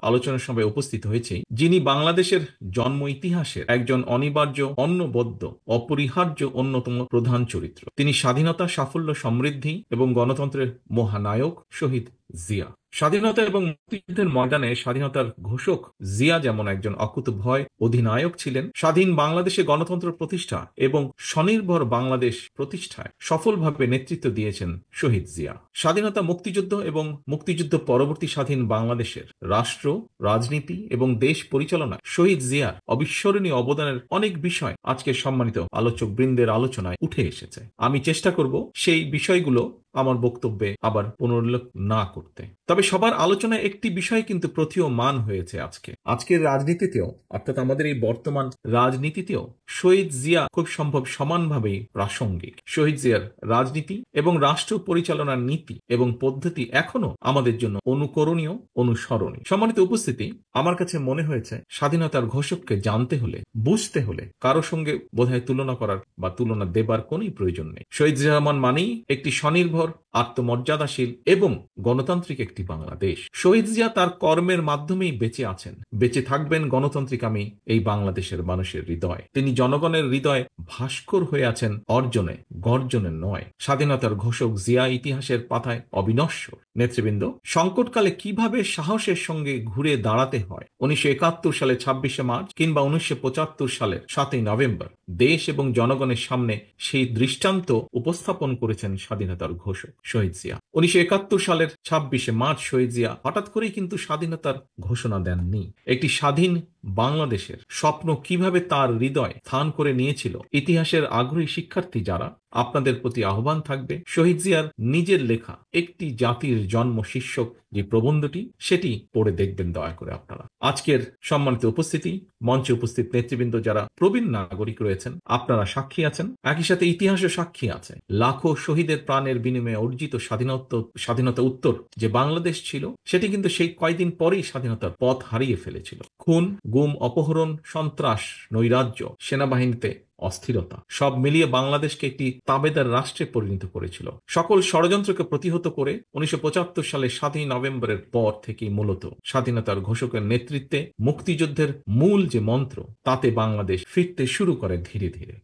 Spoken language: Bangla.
আলোচনা সভায় উপস্থিত হয়েছে, যিনি বাংলাদেশের জন্ম ইতিহাসের একজন অনিবার্য, অনবদ্য, অপরিহার্য অন্যতম প্রধান চরিত্র। তিনি স্বাধীনতা, সাফল্য, সমৃদ্ধি এবং গণতন্ত্রের মহানায়ক শহীদ জিয়া। স্বাধীনতা এবং মুক্তিযুদ্ধের ময়দানে স্বাধীনতার ঘোষক জিয়া যেমন একজন অকুতোভয় অধিনায়ক ছিলেন, স্বাধীন বাংলাদেশে গণতন্ত্র প্রতিষ্ঠা এবং স্বনির্ভর বাংলাদেশ প্রতিষ্ঠায় সফলভাবে নেতৃত্ব দিয়েছেন শহীদ জিয়া। স্বাধীনতা, মুক্তিযুদ্ধ এবং মুক্তিযুদ্ধ পরবর্তী স্বাধীন বাংলাদেশের রাষ্ট্র, রাজনীতি এবং দেশ পরিচালনায় শহীদ জিয়ার অবিস্মরণীয় অবদানের অনেক বিষয় আজকে সম্মানিত আলোচক বৃন্দের আলোচনায় উঠে এসেছে। আমি চেষ্টা করব সেই বিষয়গুলো আমার বক্তব্যে আবার পুনরুল্লেখ না করতে। তবে সবার আলোচনায় একটি বিষয় কিন্তু প্রতীয়মান হয়েছে আজকের রাজনীতিতেও, অর্থাৎ আমাদের এই বর্তমান রাজনীতিতেও শহীদ জিয়া খুব সম্ভব সমানভাবেই প্রাসঙ্গিক। শহীদ জিয়ার রাজনীতি এবং রাষ্ট্র পরিচালনার নীতি এবং পদ্ধতি এখনো আমাদের জন্য অনুকরণীয়, অনুসরণীয়। সম্মানিত উপস্থিতি, আমার কাছে মনে হয়েছে স্বাধীনতার ঘোষককে জানতে হলে, বুঝতে হলে কারো সঙ্গে বোধহয় তুলনা করার বা তুলনা দেবার কোনই প্রয়োজন নেই। শহীদ জিয়া রহমান মানেই একটি স্বনির্ভর, আত্মমর্যাদাশীল এবং গণতান্ত্রিক একটি বাংলাদেশ। শহীদ জিয়া তার কর্মের মাধ্যমেই বেঁচে আছেন, বেঁচে থাকবেন গণতান্ত্রিকামী এই বাংলাদেশের মানুষের হৃদয়। তিনি জনগণের হৃদয়ে ভাস্কর হয়ে আছেন অর্জনে, গর্জনে নয়। স্বাধীনতার ঘোষক জিয়া ইতিহাসের পাতায় অবিনশ্বর। নেতৃবৃন্দ, সংকটকালে কিভাবে সাহসের সঙ্গে ঘুরে দাঁড়াতে হয় 1971 সালে 26শে মার্চ কিংবা 1975 সালের 7ই নভেম্বর দেশ এবং জনগণের সামনে সেই দৃষ্টান্ত উপস্থাপন করেছেন স্বাধীনতার ঘোষক শহীদ জিয়া। 1971 সালের 26শে মার্চ শহীদ জিয়া হঠাৎ করেই কিন্তু স্বাধীনতার ঘোষণা দেননি। একটি স্বাধীন বাংলাদেশের স্বপ্ন কিভাবে তার হৃদয় স্থান করে নিয়েছিল, ইতিহাসের আগ্রহী শিক্ষার্থী যারা, আপনাদের প্রতি আহ্বান থাকবে শহীদ জিয়ার নিজের লেখা একটি জাতির জন্ম শীর্ষক যে প্রবন্ধটি, সেটি পড়ে দেখবেন দয়া করে আপনারা। আজকের সম্মানিত উপস্থিতি, মঞ্চে উপস্থিত নেতৃবৃন্দ যারা প্রবীণ নাগরিক রয়েছেন, আপনারা সাক্ষী আছেন, একই সাথে ইতিহাসও সাক্ষী আছে। লাখো শহীদের প্রাণের বিনিময়ে অর্জিত স্বাধীনতা উত্তর যে বাংলাদেশ ছিল, সেটি কিন্তু সেই কয়েকদিন পরেই স্বাধীনতার পথ হারিয়ে ফেলেছিল। খুন, গুম, অপহরণ, সন্ত্রাস, নৈরাজ্য, সেনাবাহিনীতে অস্থিরতা, সব মিলিয়ে বাংলাদেশকে একটি তাবেদার রাষ্ট্রে পরিণত করেছিল। সকল ষড়যন্ত্রকে প্রতিহত করে 1975 সালের 7ই নভেম্বরের পর থেকেই মূলত স্বাধীনতার ঘোষকের নেতৃত্বে মুক্তিযুদ্ধের মূল যে মন্ত্র, তাতে বাংলাদেশ ফিরতে শুরু করে ধীরে ধীরে।